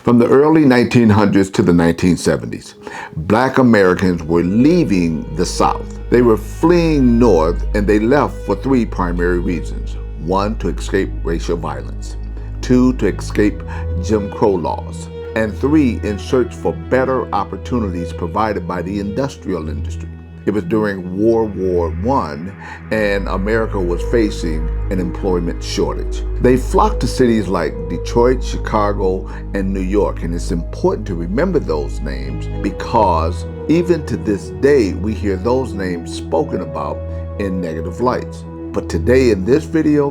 From the early 1900s to the 1970s, Black Americans were leaving the South. They were fleeing north, and they left for three primary reasons. One, to escape racial violence. Two, to escape Jim Crow laws. And three, in search for better opportunities provided by the industrial industry. It was during World War I, and America was facing an employment shortage. They flocked to cities like Detroit, Chicago, and New York, and it's important to remember those names because even to this day, we hear those names spoken about in negative lights. But today in this video,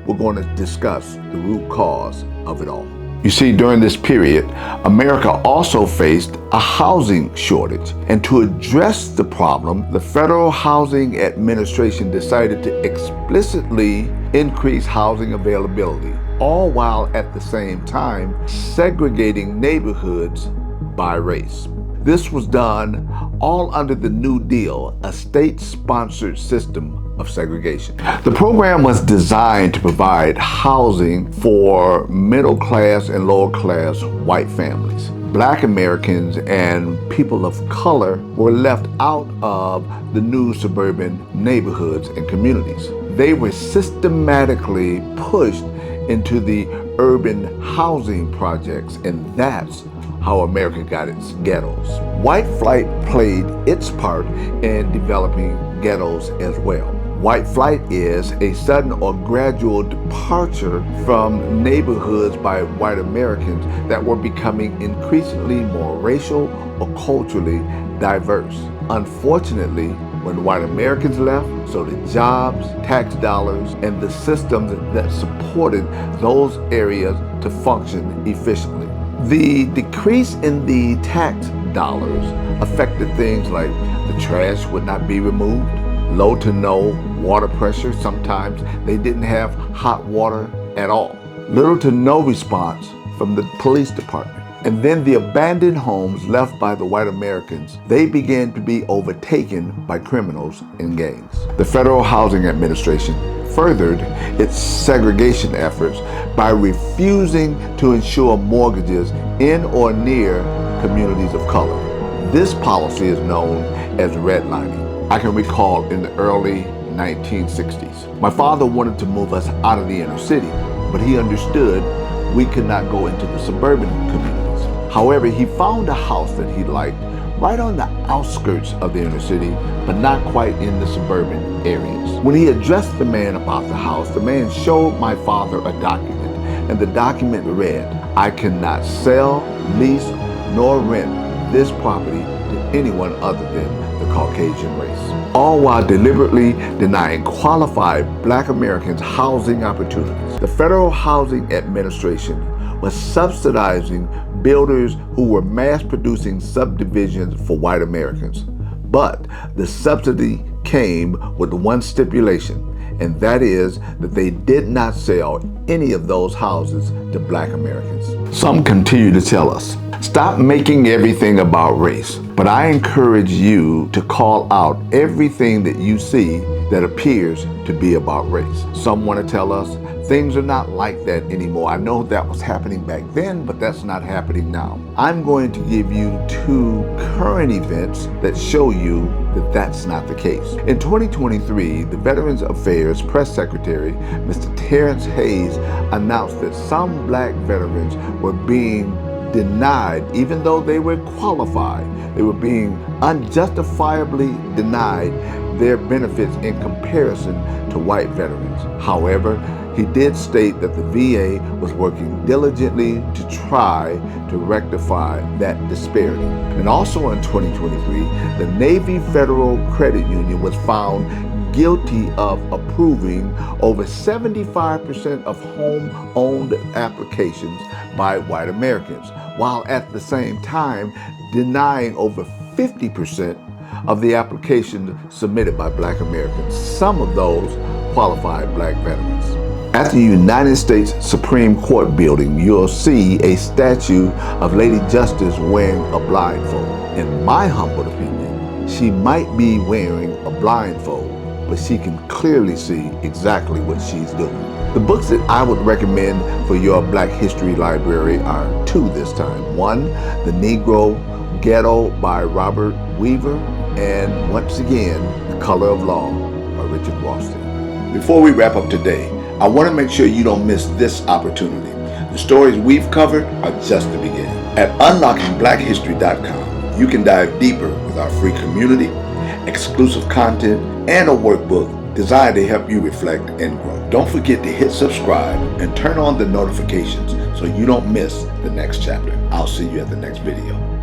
we're going to discuss the root cause of it all. You see, during this period, America also faced a housing shortage. And to address the problem, the Federal Housing Administration decided to explicitly increase housing availability, all while at the same time segregating neighborhoods by race. This was done all under the New Deal, a state-sponsored system of segregation. The program was designed to provide housing for middle-class and lower-class white families. Black Americans and people of color were left out of the new suburban neighborhoods and communities. They were systematically pushed into the urban housing projects, and that's how America got its ghettos. White flight played its part in developing ghettos as well. White flight is a sudden or gradual departure from neighborhoods by white Americans that were becoming increasingly more racial or culturally diverse. Unfortunately, when white Americans left, so did jobs, tax dollars, and the systems that supported those areas to function efficiently. The decrease in the tax dollars affected things like the trash would not be removed, low to no water pressure. Sometimes they didn't have hot water at all. Little to no response from the police department. And then the abandoned homes left by the white Americans, they began to be overtaken by criminals and gangs. The Federal Housing Administration furthered its segregation efforts by refusing to insure mortgages in or near communities of color. This policy is known as redlining. I can recall in the early 1960s, my father wanted to move us out of the inner city, but he understood we could not go into the suburban communities. However, he found a house that he liked right on the outskirts of the inner city, but not quite in the suburban areas. When he addressed the man about the house, the man showed my father a document, and the document read, "I cannot sell, lease, nor rent this property to anyone other than the Caucasian race," all while deliberately denying qualified Black Americans housing opportunities. The Federal Housing Administration was subsidizing builders who were mass-producing subdivisions for white Americans. But the subsidy came with one stipulation, and that is that they did not sell any of those houses to Black Americans. Some continue to tell us, stop making everything about race. But I encourage you to call out everything that you see that appears to be about race. Some want to tell us things are not like that anymore. I know that was happening back then, but that's not happening now. I'm going to give you two current events that show you that that's not the case. In 2023, the Veterans Affairs Press Secretary, Mr. Terrence Hayes, announced that some Black veterans were being denied, even though they were qualified. They were being unjustifiably denied their benefits in comparison to white veterans. However, he did state that the VA was working diligently to try to rectify that disparity. And also in 2023, the Navy Federal Credit Union was found guilty of approving over 75% of home-owned applications by white Americans, while at the same time denying over 50% of the applications submitted by Black Americans, some of those qualified Black veterans. At the United States Supreme Court building, you'll see a statue of Lady Justice wearing a blindfold. In my humble opinion, she might be wearing a blindfold, but she can clearly see exactly what she's doing. The books that I would recommend for your Black History library are two this time. One, The Negro Ghetto by Robert Weaver, and once again, The Color of Law by Richard Ralston. Before we wrap up today, I want to make sure you don't miss this opportunity. The stories we've covered are just the beginning. At unlockingblackhistory.com, you can dive deeper with our free community, exclusive content, and a workbook designed to help you reflect and grow. Don't forget to hit subscribe and turn on the notifications so you don't miss the next chapter. I'll see you at the next video.